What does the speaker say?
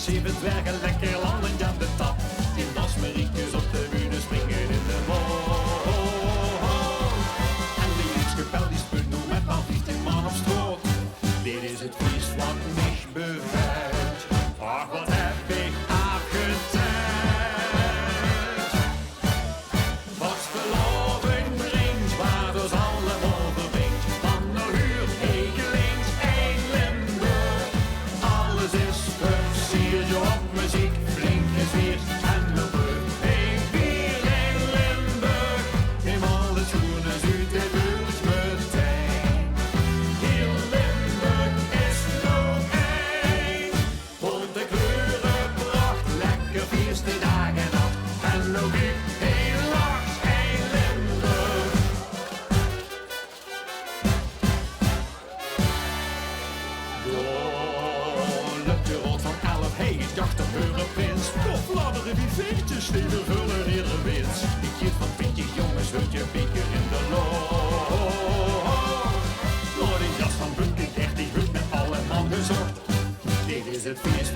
zeven dwergen lekker lallend aan de tap. In Dasmeriekjes op de bühne springen in de mol. En de jeugdkapel die speelt nu met maar 15 man op stroot. Dit is het feest wat mich bevrijdt. Ach, wat heb ik afgetijd. Wat geloven brengt, waar dus allemaal verbindt. Van de huur, hekelings, een Limburg. Alles is versierd op muziek, flink gezwierd en de brug. Een bier in Limburg, neem alle schoenen uit de buurt meteen. Heel Limburg is nog één. Bonte kleuren, pracht, lekker feest de dag en nacht. En logiek, heel lacht, een Limburg. Doorlukt de rood van 11, hey, ik dacht op Europeens. Kop ladderen die veetjes, steden vullen iedere wits. Ik giet van 20 jongens, hut je beker in de loop. Door de jas van Bunking, echt die hut met alle man gezocht. Dit is het feest